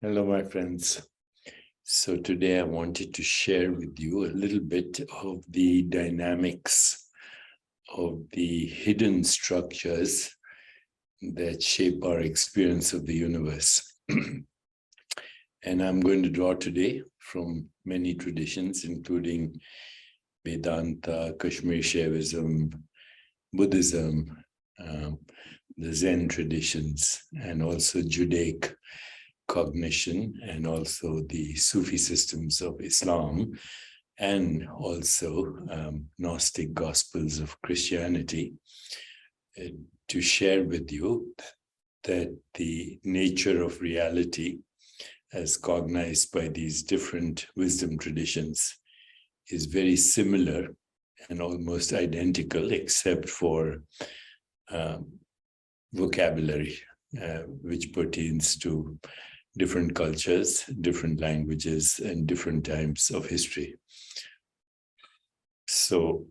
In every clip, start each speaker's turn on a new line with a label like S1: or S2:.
S1: Hello, my friends. So today I wanted to share with you a little bit of the dynamics of the hidden structures that shape our experience of the universe. And I'm going to draw today from many traditions, including Vedanta, Kashmir Shaivism, Buddhism, the Zen traditions, and also Judaic cognition, and also the Sufi systems of Islam, and also Gnostic gospels of Christianity, to share with you that the nature of reality as cognized by these different wisdom traditions is very similar and almost identical, except for vocabulary, which pertains to different cultures, different languages, and different times of history. So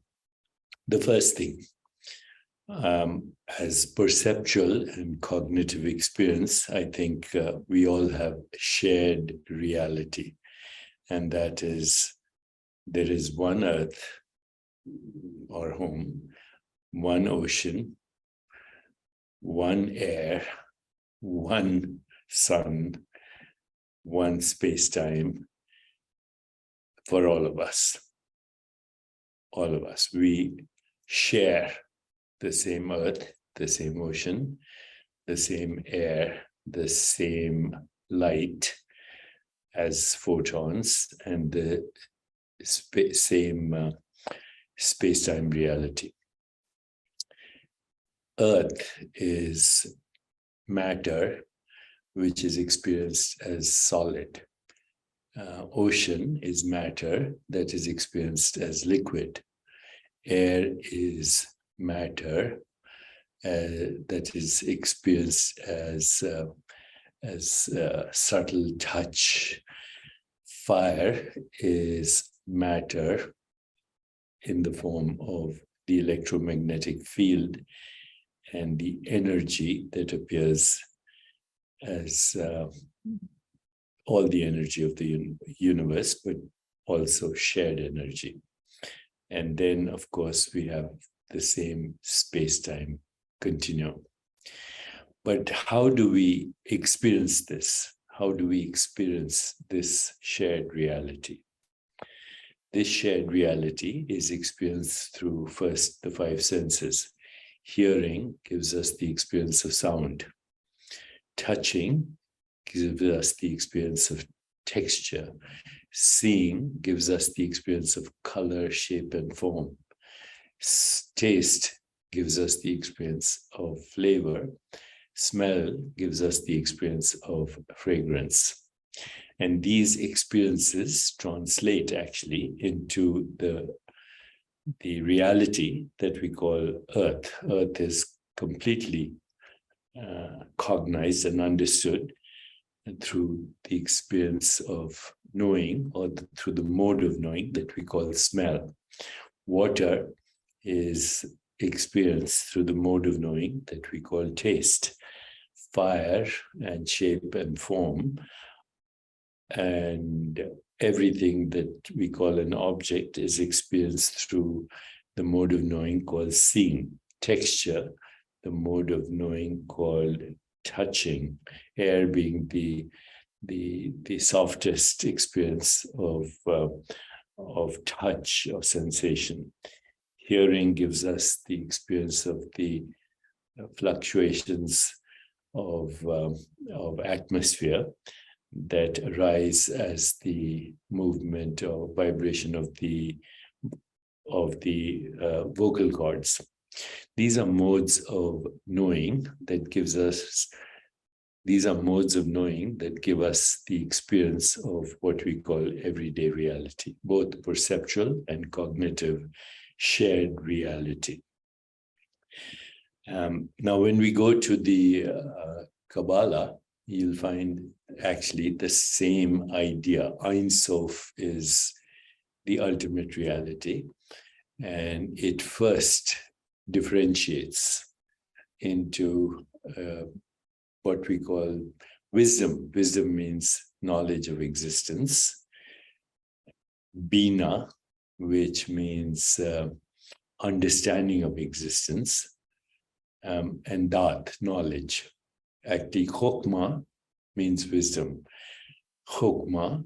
S1: the first thing, as perceptual and cognitive experience, I think we all have shared reality. And that is, there is one earth or home, one ocean, one air, one sun, one space-time for all of us. All of us. We share the same earth, the same ocean, the same air, the same light as photons, and the same space-time reality. Earth is matter, which is experienced as solid. Ocean is matter that is experienced as liquid. Air is matter that is experienced as subtle touch. Fire is matter in the form of the electromagnetic field and the energy that appears as all the energy of the universe, but also shared energy. And then, of course, we have the same space-time continuum. But how do we experience this? How do we experience this shared reality? This shared reality is experienced through, first, the five senses. Hearing gives us the experience of sound. Touching gives us the experience of texture. Seeing gives us the experience of color, shape, and form. Taste gives us the experience of flavor. Smell gives us the experience of fragrance. And these experiences translate actually into the reality that we call Earth. Earth is completely cognized and understood through the experience of knowing, or through the mode of knowing that we call smell. Water is experienced through the mode of knowing that we call taste. Fire and shape and form, and everything that we call an object is experienced through the mode of knowing called seeing. Texture, the mode of knowing called touching. Air being the softest experience of touch, of sensation. Hearing gives us the experience of the fluctuations of atmosphere that arise as the movement or vibration of the vocal cords. These are modes of knowing that gives us. These are modes of knowing that give us the experience of what we call everyday reality, both perceptual and cognitive shared reality. Now, when we go to the Kabbalah, you'll find actually the same idea. Ein Sof is the ultimate reality, and it first differentiates into what we call wisdom. Wisdom means knowledge of existence. Bina, which means understanding of existence. And dat, knowledge. Actually, chokma means wisdom. Chokma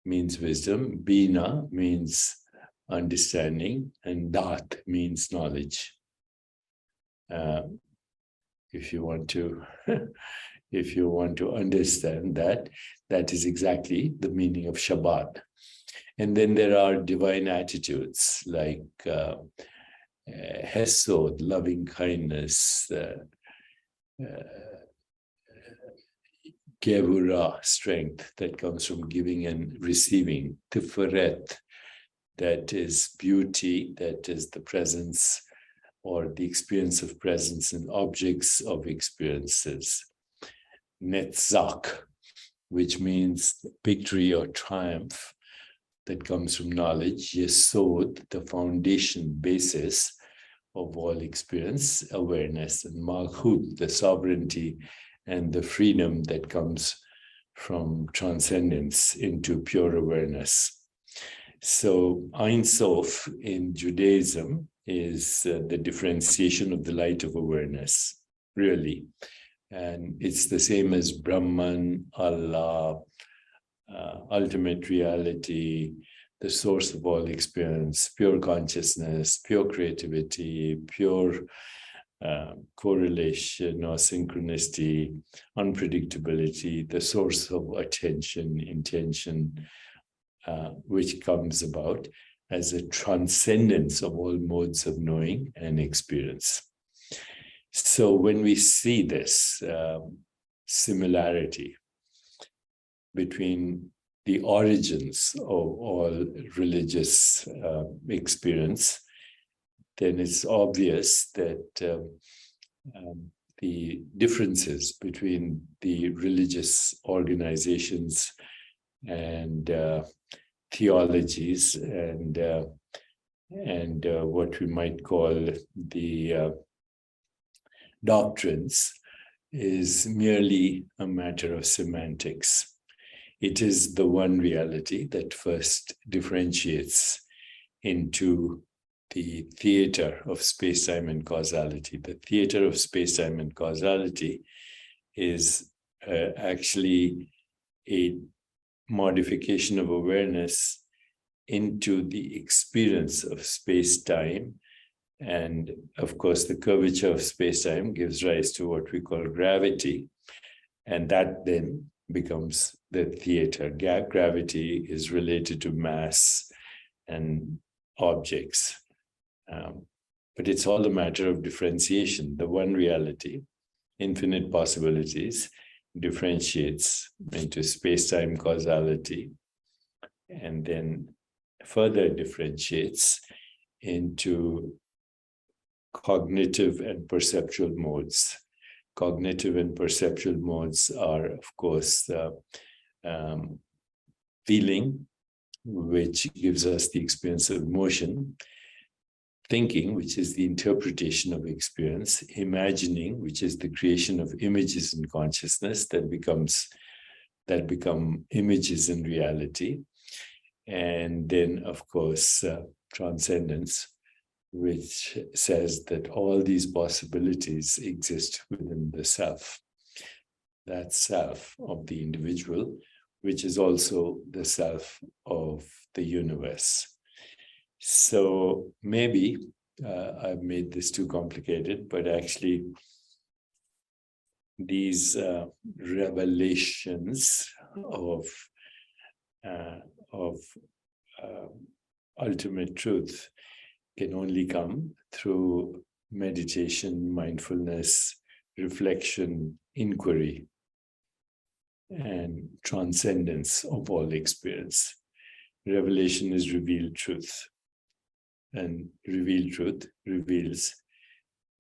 S1: means wisdom. Bina means understanding. And dat means knowledge. If you want to understand that, that is exactly the meaning of Shabbat. And then there are divine attitudes like Hesod, loving kindness, Gevurah, strength that comes from giving and receiving, Tiferet, that is beauty, that is the presence or the experience of presence in objects of experiences. Netzach, which means victory or triumph that comes from knowledge. Yesod, the foundation, basis of all experience, awareness. And Malchut, the sovereignty and the freedom that comes from transcendence into pure awareness. So Ein Sof in Judaism is the differentiation of the light of awareness, really. And it's the same as Brahman, Allah, ultimate reality, the source of all experience, pure consciousness, pure creativity, pure correlation or synchronicity, unpredictability, the source of attention, intention, which comes about as a transcendence of all modes of knowing and experience. So when we see this similarity between the origins of all religious experience, then it's obvious that the differences between the religious organizations and theologies and what we might call the doctrines is merely a matter of semantics. It is the one reality that first differentiates into the theater of space-time and causality. The theater of space-time and causality is actually a modification of awareness into the experience of space-time. And of course, the curvature of space-time gives rise to what we call gravity. And that then becomes the theater. Gravity is related to mass and objects. But it's all a matter of differentiation. The one reality, infinite possibilities, differentiates into space-time causality, and then further differentiates into cognitive and perceptual modes. Cognitive and perceptual modes are, of course, feeling, which gives us the experience of emotion, thinking, which is the interpretation of experience, imagining, which is the creation of images in consciousness that become images in reality, and then, of course, transcendence, which says that all these possibilities exist within the self, that self of the individual, which is also the self of the universe. So maybe I've made this too complicated, but actually these revelations of ultimate truth can only come through meditation, mindfulness, reflection, inquiry, and transcendence of all experience. Revelation is revealed truth. And revealed truth reveals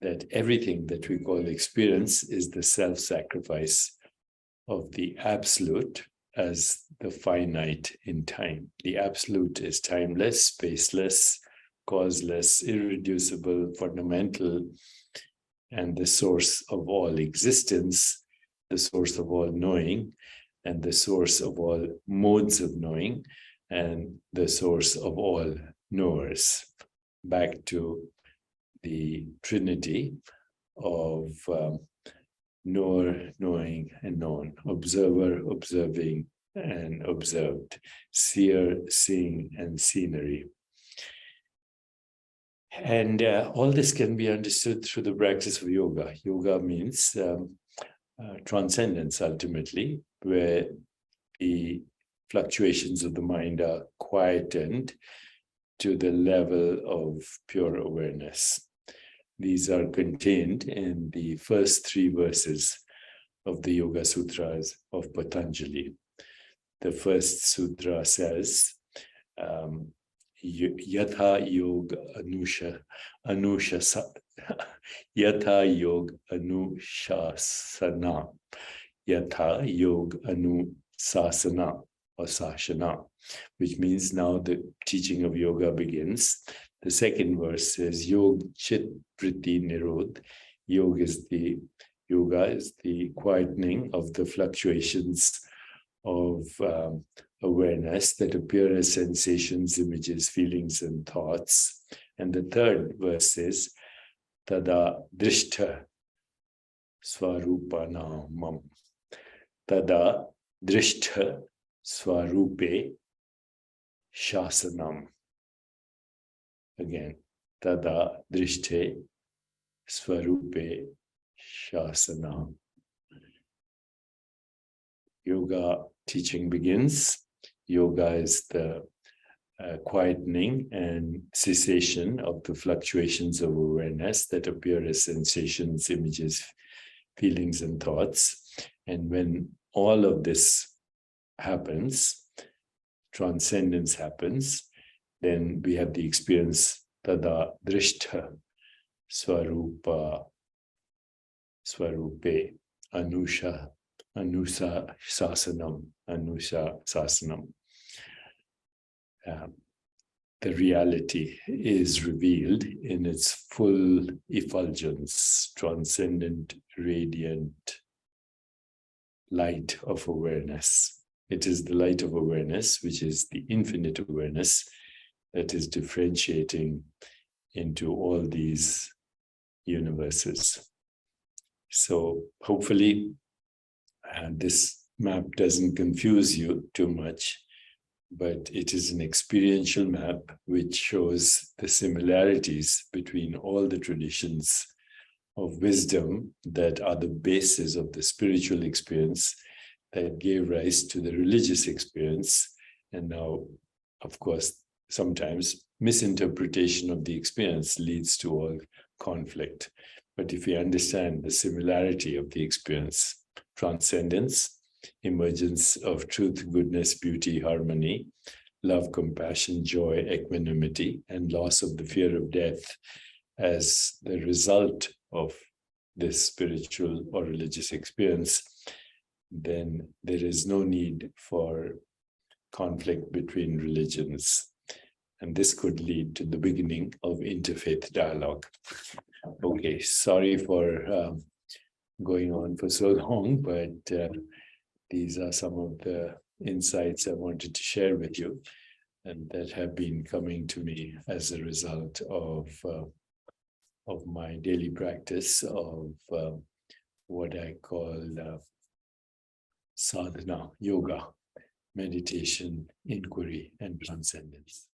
S1: that everything that we call experience is the self-sacrifice of the absolute as the finite in time. The absolute is timeless, spaceless, causeless, irreducible, fundamental, and the source of all existence the source of all knowing, and the source of all modes of knowing, and the source of all knowers. Back to the trinity of knower, knowing, and known, observer, observing, and observed, seer, seeing, and scenery. And all this can be understood through the practice of yoga. Yoga means transcendence, ultimately, where the fluctuations of the mind are quietened to the level of pure awareness. These are contained in the first 3 verses of the Yoga Sutras of Patanjali. The first sutra says, Yatha Yog Yatha Yog Anushasana, Yatha Yog Anusasana, or Sashana, which means now the teaching of yoga begins. The second verse says, Yog Chit Vritti Nirodh. Yoga is the quietening of the fluctuations of awareness that appear as sensations, images, feelings, and thoughts. And the third verse says, Tada Drishta Swarupanamam. Tada Drishta Swarupe Shasanam. Again, Tada Drishte Swarupe Shasanam. Yoga teaching begins. Yoga is the quietening and cessation of the fluctuations of awareness that appear as sensations, images, feelings, and thoughts. And when all of this happens, transcendence happens, then we have the experience Tada Drishta Swarupa Swarupe Anusa Sasanam. The reality is revealed in its full effulgence, transcendent, radiant light of awareness. It is the light of awareness, which is the infinite awareness, that is differentiating into all these universes. So hopefully this map doesn't confuse you too much, but it is an experiential map which shows the similarities between all the traditions of wisdom that are the basis of the spiritual experience that gave rise to the religious experience. And now, of course, sometimes misinterpretation of the experience leads to all conflict. But if we understand the similarity of the experience, transcendence, emergence of truth, goodness, beauty, harmony, love, compassion, joy, equanimity, and loss of the fear of death as the result of this spiritual or religious experience, then there is no need for conflict between religions. And this could lead to the beginning of interfaith dialogue. Okay, sorry for going on for so long, but these are some of the insights I wanted to share with you, and that have been coming to me as a result of my daily practice of what I call sadhana, yoga, meditation, inquiry, and transcendence.